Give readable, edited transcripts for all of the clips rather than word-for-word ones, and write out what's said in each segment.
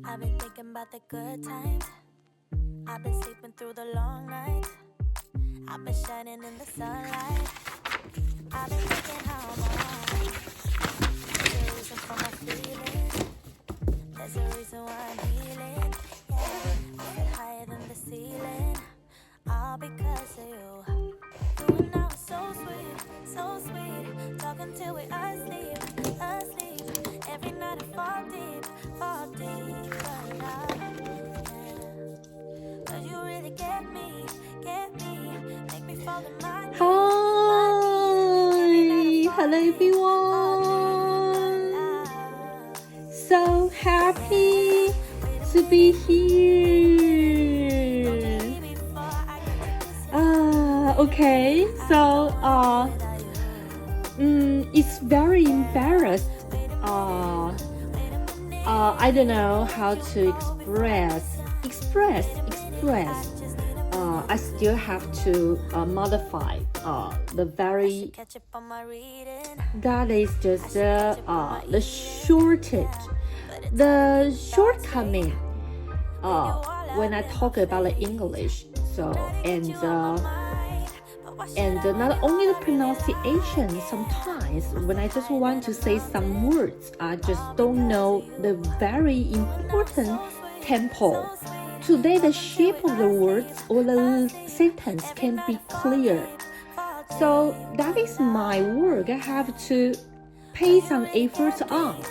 I've been thinking about the good times. I've been sleeping through the long nights. I've been shining in the sunlight. I've been thinking how I'm alright. There's a reason for my feelings. There's a reason why I'm healing. Yeah, I get higher than the ceiling. All because of you. You and I were so sweet, so sweet. Talking till we asleep, asleep. Every night I fall deep, but yeah. Cause you really get me, make me fall in my knees. Hi, hello everyone. So happy to be here. Okay, so it's very embarrassed. I don't know how to express. I still have to modify the very. That is just the shortcoming when I talk about the English. So and not only the pronunciation. Sometimes when I just want to say some words, I just don't know the very important tempo. Today, the shape of the words or the sentence can be clear. So that is my work. I have to pay some efforts on.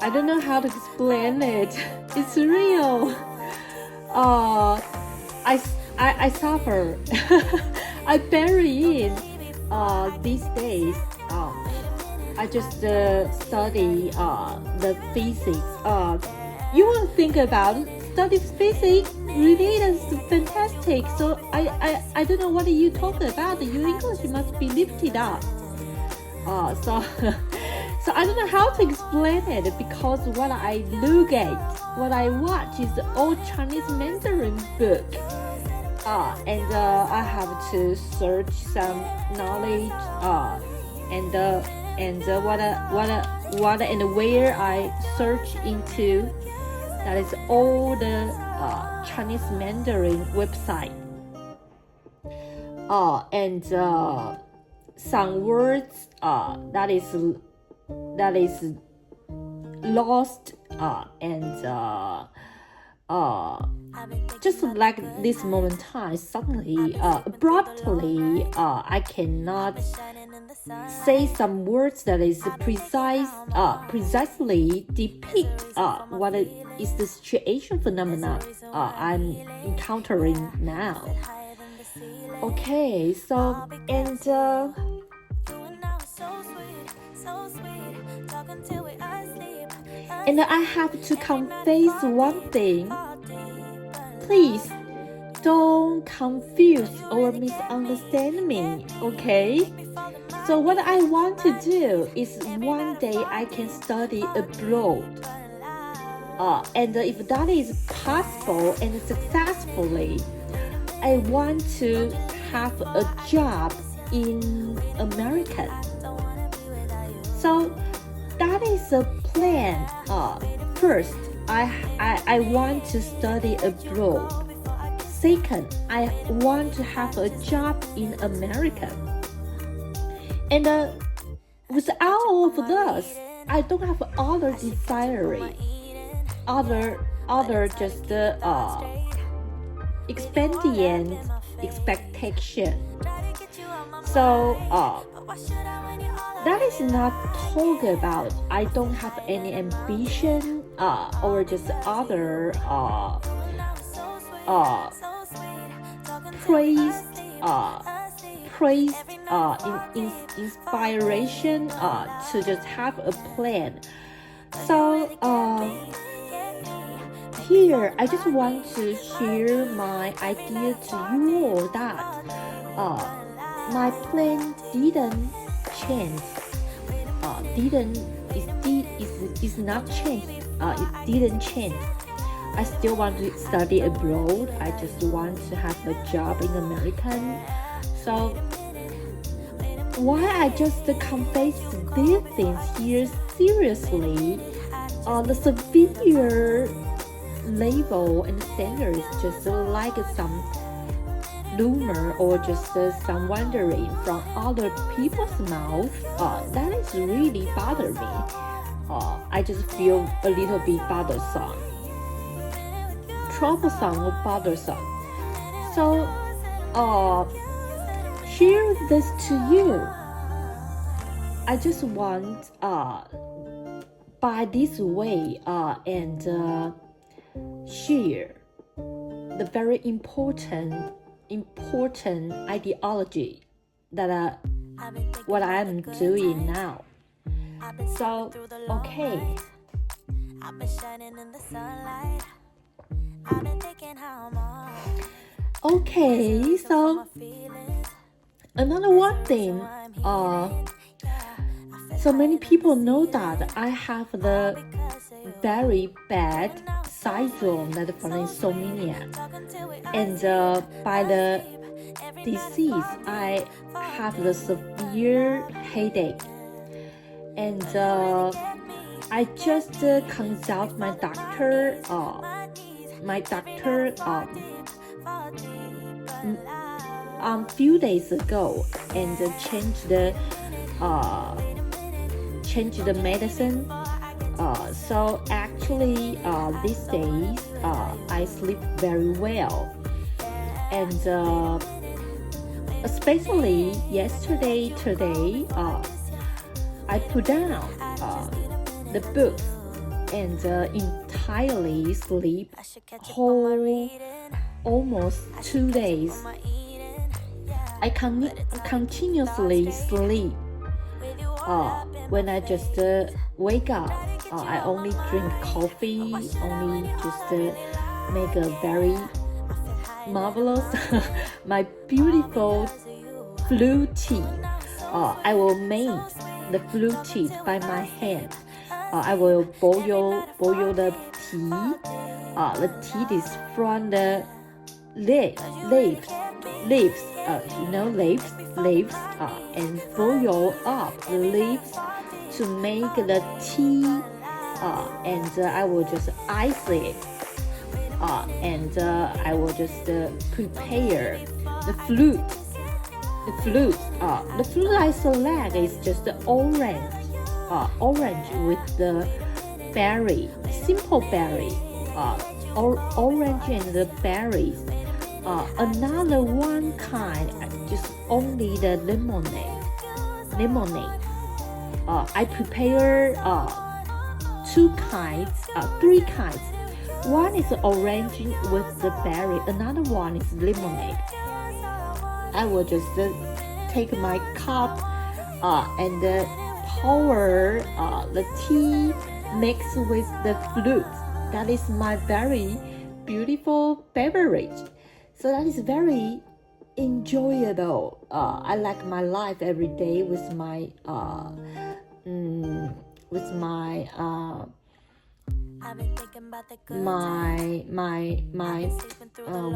I don't know how to explain it. It's real. I suffer. I bury in these days. I just study the physics. You want to think about study physics? Really, that's fantastic. So I don't know what you talk about. Your English must be lifted up. So I don't know how to explain it because what I look at, what I watch is all Chinese Mandarin book. And I have to search some knowledge. And what and where I search into, that is all the Chinese Mandarin website. And some words that is lost and just like this moment time, suddenly abruptly I cannot say some words that is precisely depict what is the situation phenomena I'm encountering now. Okay, so and I have to confess one thing. Please don't confuse or misunderstand me, okay? So what I want to do is one day I can study abroad. And if that is possible and successfully, I want to have a job in America. So that is a plan. First, I want to study abroad. Second, I want to have a job in America. And without all of this, I don't have other desire, other just expedient expectation. So that is not talk about I don't have any ambition or just other inspiration to just have a plan. So here I just want to share my idea to you all that my plan didn't change. Is not changed. It didn't change. I still want to study abroad. I just want to have a job in American. So why I just confess these things here seriously, the severe level and standard is just like some rumor or just some wondering from other people's mouth. That is really bother me. I just feel a little bit bothersome, troublesome or bothersome. So, share this to you. I just want by this way and share the very important ideology that what I'm doing now. So, okay. Okay, so another one thing, so many people know that I have the very bad syndrome that for insomnia, and by the disease I have the severe headache, and I just consult my doctor. Few days ago, and change the medicine. So actually, these days I sleep very well, and especially today, I put down the books and entirely sleep whole almost 2 days. I continuously sleep. When I just wake up, I only drink coffee, only just make a very marvelous, my beautiful blue tea. I will make the blue tea by my hand. I will boil the tea. The tea is from the leaves, and boil up the leaves to make the tea, and I will just ice it, and I will just prepare the fruit. The fruit I select is just the orange with the berry, simple berry, orange and the berries. Another one kind, just only the lemonade. I prepare three kinds. One is orange with the berry. Another one is lemonade. I will just take my cup and pour the tea mixed with the fruit. That is my very beautiful beverage. So that is very enjoyable. I like my life every day with my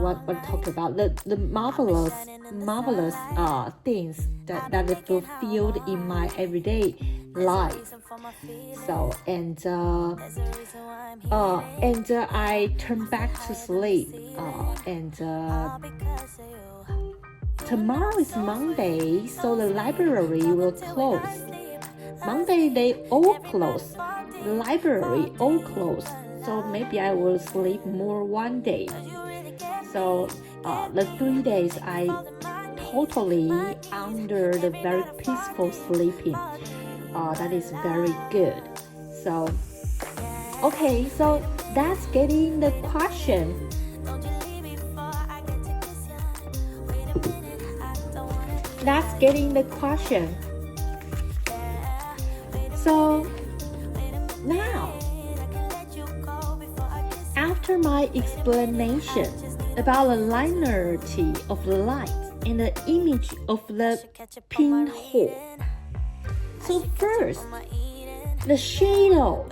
what talk about the marvelous things that are fulfilled in my everyday life. So and I turn back to sleep, and tomorrow is Monday, so the library will close. Monday they all close, the library all close, so maybe I will sleep more one day. So the 3 days I totally under the very peaceful sleeping. That is very good. So okay, so that's getting the question. So now, after my explanation about the linearity of the light and the image of the pinhole, so first, the shadow,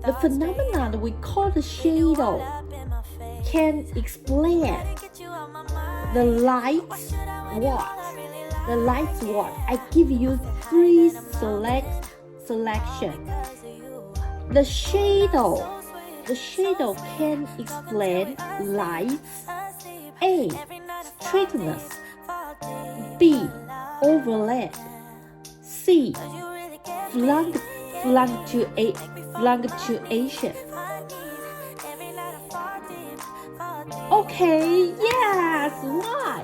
the phenomenon that we call the shadow, can explain the light, what? the light's what? I give you three selection. The shadow can explain lights. A. Straightness. B. Overlap. C. Fluctuation. Okay, yes, why?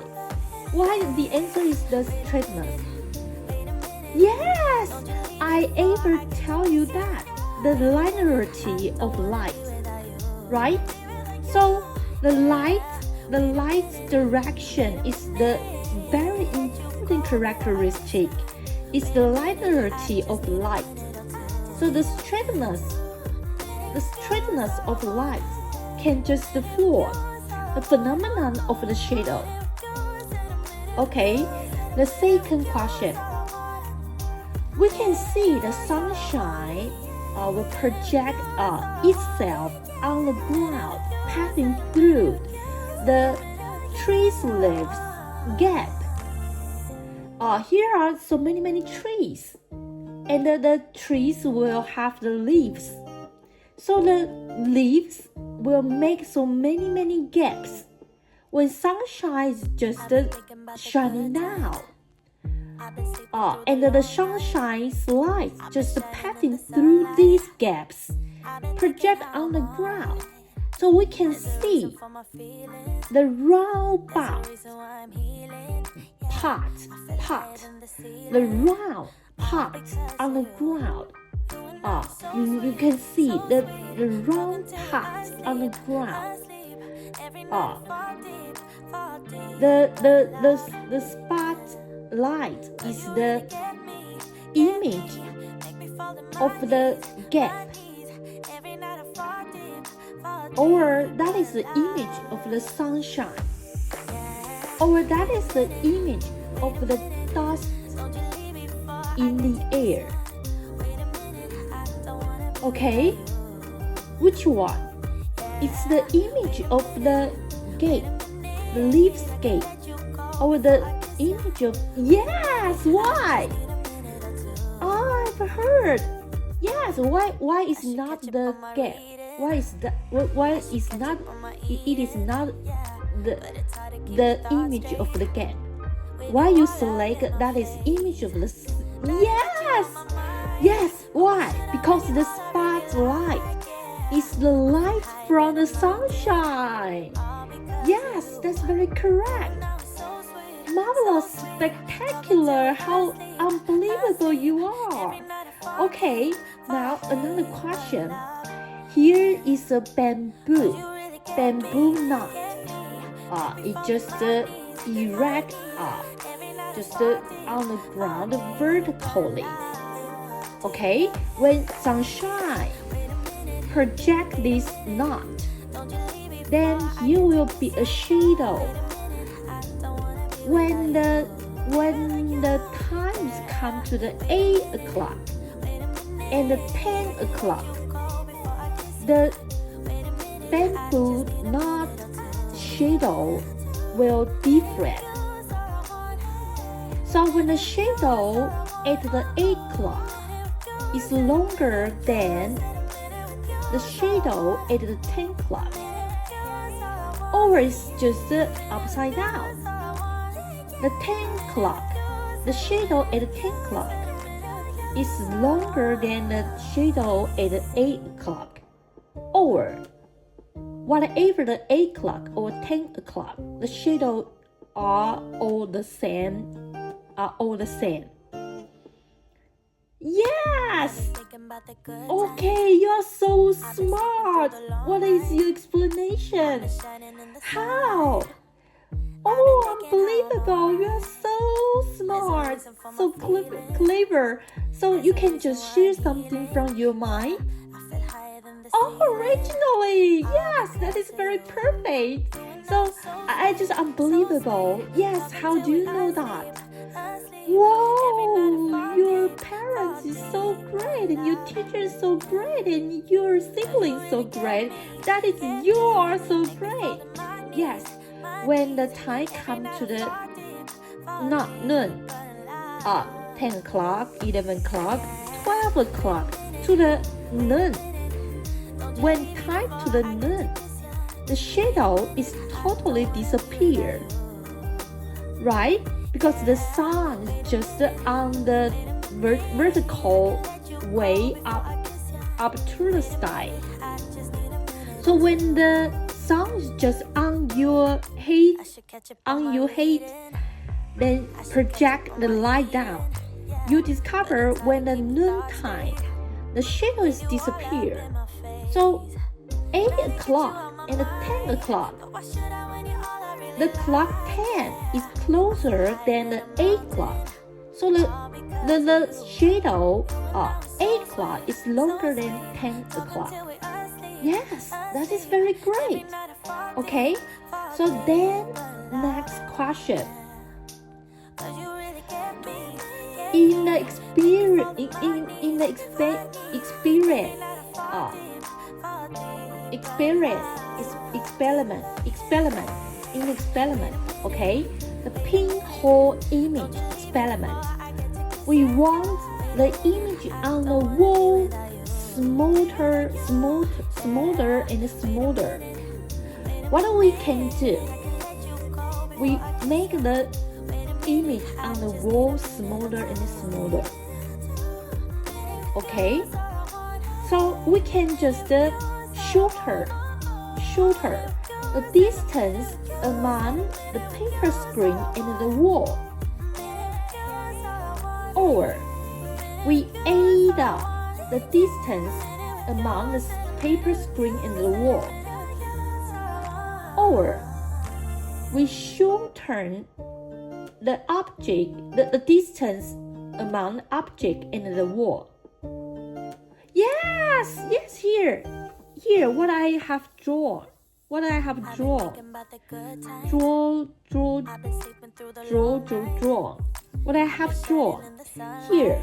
Why the answer is the straightness? Yes, I ever tell you that. The linearity of light, right? So the light's direction is the very important characteristic. It's the linearity of light. So the straightness of light can just fool the phenomenon of the shadow. Okay, the second question. We can see the sunshine will project itself on the ground, passing through the tree's leaves gap. Here are so many trees, and the trees will have the leaves. So the leaves will make so many gaps when sunshine is just shining down. And the sunshine's light just passing through these gaps project on the ground. So we can see the round part, the round part on the ground. You can see the round part on the ground. The spotlight is the image of the gap, or that is the image of the sunshine, or that is the image of the dust in the air. Okay, which one? It's the image of the gate, the leaves gate, or the image of, yes, why? I've heard. Yes, why is not the gap? Why is not it is not the image of the gap? Why you select that is image of the, yes, why? Because the spotlight is the light from the sunshine. Yes, that's very correct. Marvelous, spectacular, how unbelievable you are. Okay, now another question. Here is a bamboo knot. It just erect just on the ground vertically. Okay, when sunshine project this knot, then here will be a shadow. When the times come to the 8 o'clock and the 10 o'clock, the bamboo knot shadow will different. So when the shadow at the 8 o'clock is longer than the shadow at the 10 o'clock, or it's just upside down. The 10 o'clock, the shadow at the 10 o'clock is longer than the shadow at the 8 o'clock, or whatever the 8 o'clock or 10 o'clock, the shadow are all the same. Yes! Okay, you're so smart. What is your explanation? How? Oh, unbelievable. You're so smart, so clever. So you can just share something from your mind? Oh, originally. Yes, that is very perfect. So I just unbelievable. Yes, how do you know that? Wow, your parents is so great, and your teacher is so great, and your siblings so great. That is, you are so great. Yes, when the time comes to the not noon, 10 o'clock, 11 o'clock, 12 o'clock to the noon. When tied to the noon, the shadow is totally disappeared, right? Because the sun is just on the vertical way up to the sky. So when the sun is just on your head, then project the light down. You discover when the noontime, the shadow is disappeared. So 8 o'clock and 10 o'clock, the clock 10 is closer than the 8 o'clock. So the shadow 8 o'clock is longer than 10 o'clock. Yes, that is very great. Okay, so then next question. In the experiment, okay, the pinhole image experiment, we want the image on the wall smoother and smoother. What we can do, we make the image on the wall smoother and smoother. Okay, so we can just shorter the distance among the paper screen and the wall, or we add up the distance among the paper screen and the wall, or we shorten the distance among the object and the wall. Yes, here what I have drawn. What I have drawn. Draw. What I have drawn here.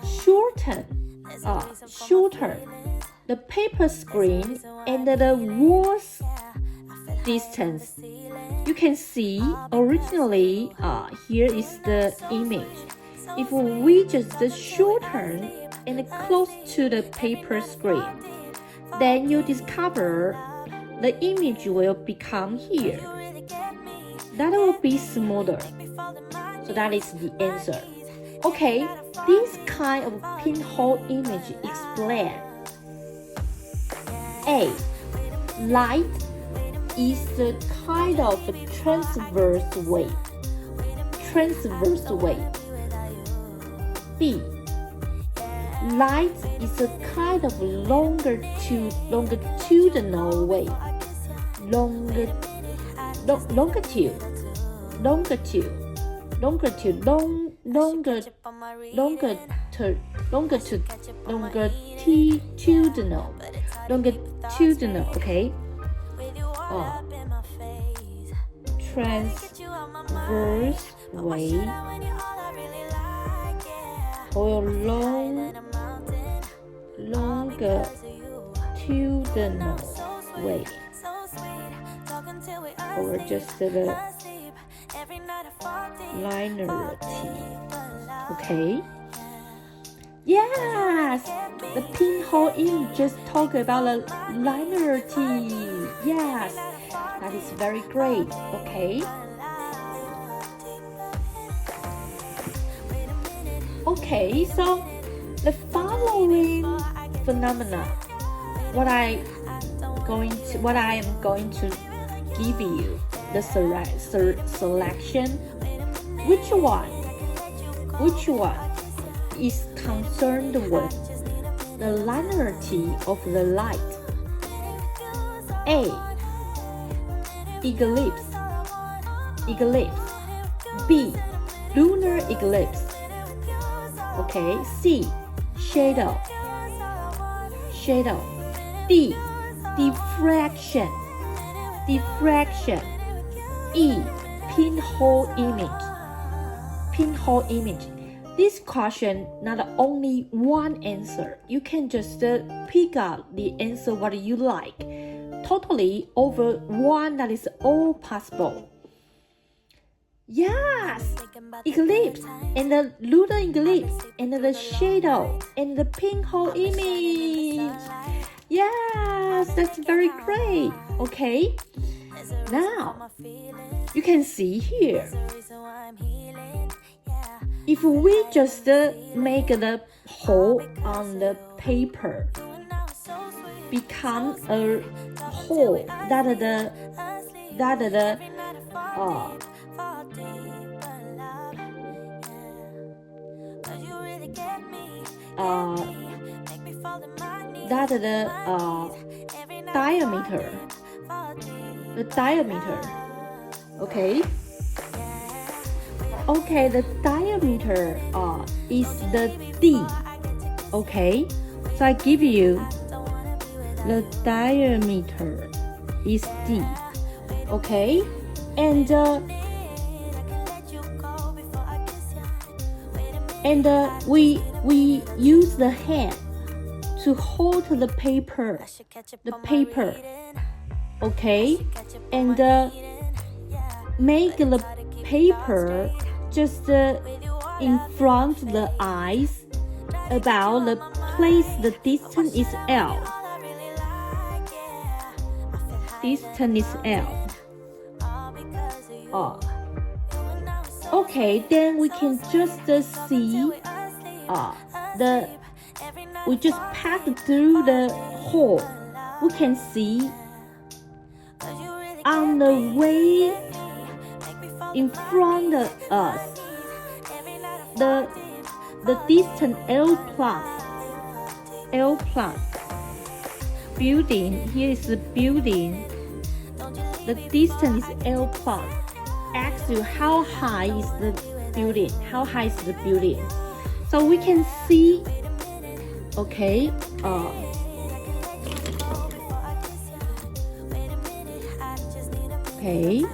Shorten the paper screen and the wall's distance. You can see originally here is the image. If we just shorten and close to the paper screen, then you discover the image will become here. That will be smoother. So that is the answer. Okay, this kind of pinhole image explain. A. Light is a kind of transverse way. B. Light is a kind of longitudinal way. Longitudinal, okay? Transverse way or longitudinal way, or just the linearity. Okay. Yes, the pinhole image just talk about the linearity. Yes, that is very great. Okay. Okay, so the following phenomena, what I am going to give you the selection. Which one is concerned with the linearity of the light? A. Eclipse. B. Lunar eclipse. Okay. C. Shadow. D. Diffraction. E. Pinhole image. This question, not only one answer. You can just pick out the answer what you like. Totally over one, that is all possible. Yes, eclipse and the lunar eclipse and the shadow and the pinhole image. Yes, that's very great. Okay, now you can see here. If we just make the hole on the paper, become a hole that the that the diameter, okay? Okay, the diameter is the D. Okay, so I give you the diameter is D. Okay, and we use the hand to hold the paper. Okay, and make the paper just in front of the eyes, about the place the distance is L. Distance is L. Okay, then we can just see we just pass through the hole. We can see on the way in front of us the distance L plus building. Here is the building. The distance is L plus. Ask you how high is the building? How high is the building? So we can see. Okay. Okay.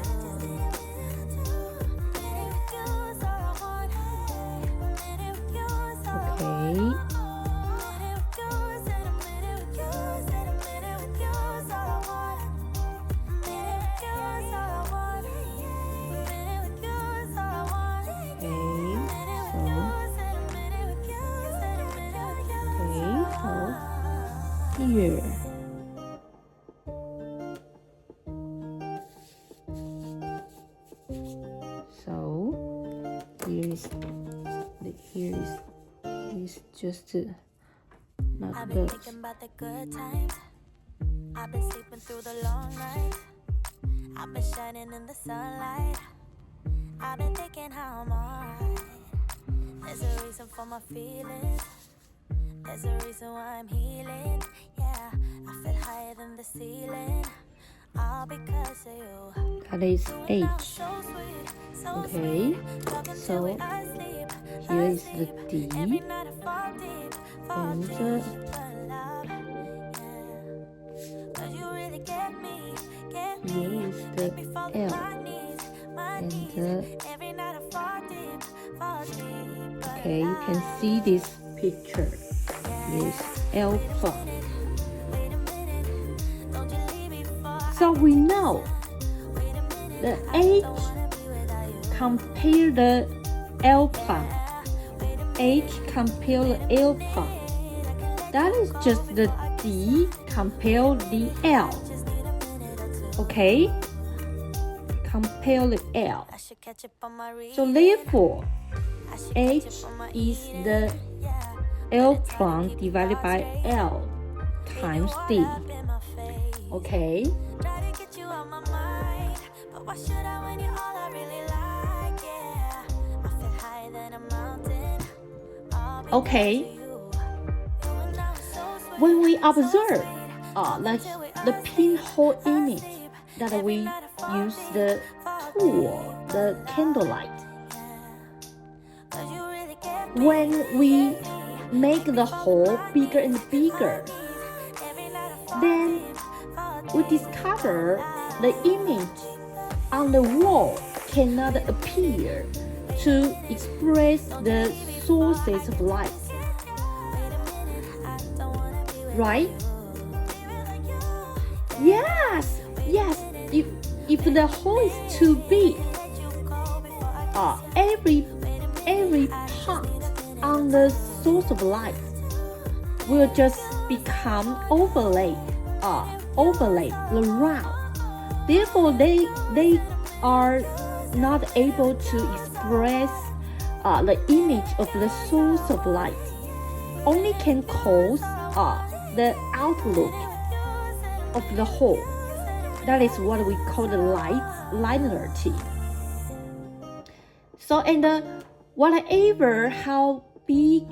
Here. So here is just not I've been thinking about the good times. I've been sleeping through the long nights. I've been shining in the sunlight. I've been thinking how I'm alright. There's a reason for my feelings. There's a reason why I'm healing. Yeah, I feel higher than the ceiling. All because of you. That is H. Okay, so here is the D, and here is the L, and okay, you can see this picture. Is L plus. So we know the H compare the L plus. H compare the L plus. That is just the D compare the L. Okay? Compare the L. So therefore, H is the L plus divided by L times D. Okay. Okay. When we observe like the pinhole image that we use the tool, the candlelight. When we make the hole bigger and bigger, then we discover the image on the wall cannot appear to express the sources of light. Right? Yes. If the hole is too big, every part on the source of light will just become overlaid around. Therefore, they are not able to express the image of the source of light. Only can cause the outlook of the whole. That is what we call the linearity. So, and whatever how big,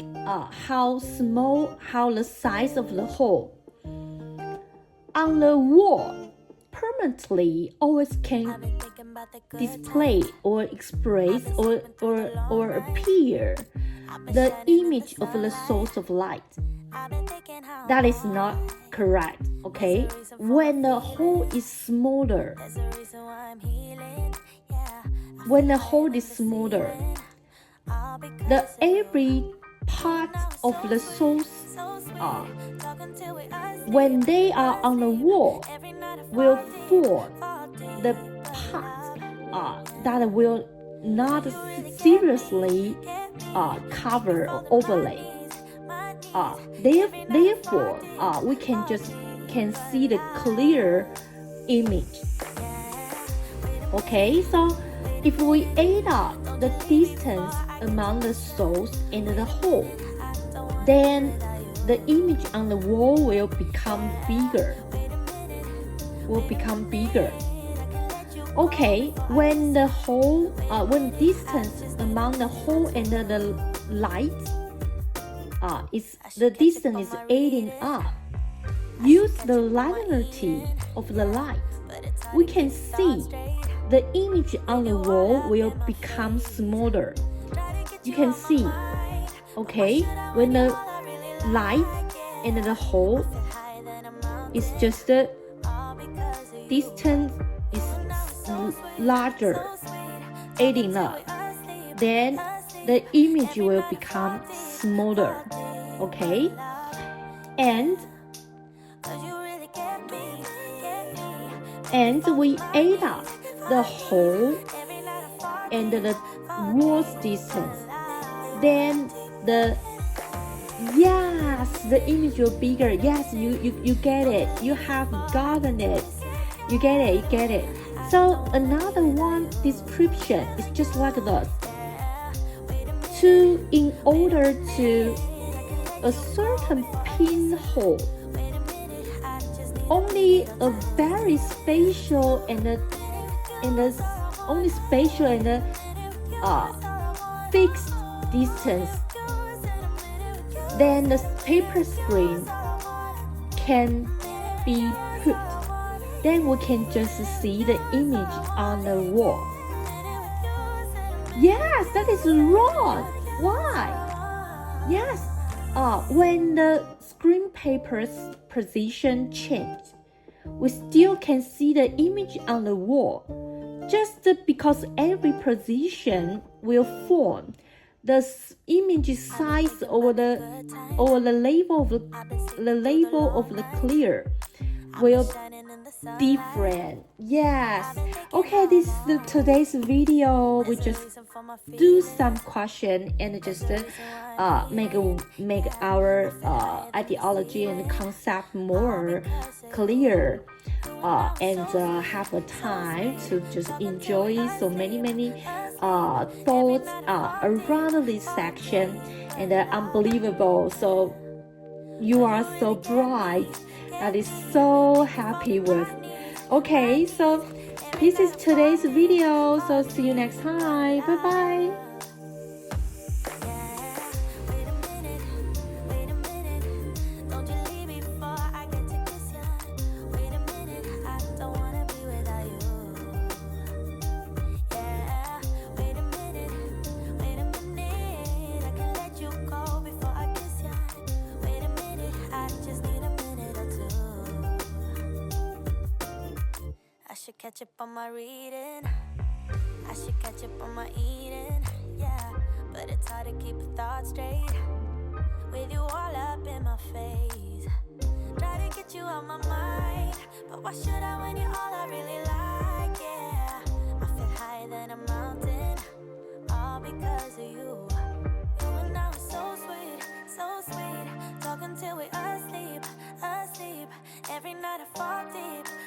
how small, how the size of the hole on the wall permanently always can display or express or appear the image of the source of light. That is not correct, okay? When the hole is smaller, the every part of the source, when they are on the wall, will form the part that will not seriously cover or overlay. Therefore, we can see the clear image. Okay, so if we add up the distance among the source and the hole, then the image on the wall will become bigger. Okay, when distance among the hole and the light the distance is adding up, use the linearity of the light, we can see the image on the wall will become smaller. You can see, okay, when the light and the hole is just the distance is larger, adding up, then the image will become smaller, okay? And we add up the hole and the wall's distance, then the image will bigger. Yes, you get it. You have gotten it. You get it. So another one description is just like this. In order to a certain pinhole, only a very spatial and fixed distance, then the paper screen can be put. Then we can just see the image on the wall. Yes, that is wrong. Why? Yes, when the screen paper's position changes, we still can see the image on the wall. Just because every position will form the image size or the level of the clear will different. Yes. Okay, this is today's video. We just do some question and just make our ideology and concept more clear, and have a time to just enjoy so many thoughts around this section, and unbelievable. So you are so bright. That is so happy with. Okay, so this is today's video. So see you next time. Bye bye. I should catch up on my reading. I should catch up on my eating. Yeah, but it's hard to keep a thought straight with you all up in my face. Try to get you out my mind, but why should I when you're all I really like? Yeah, I feel higher than a mountain. Every night I fall deep.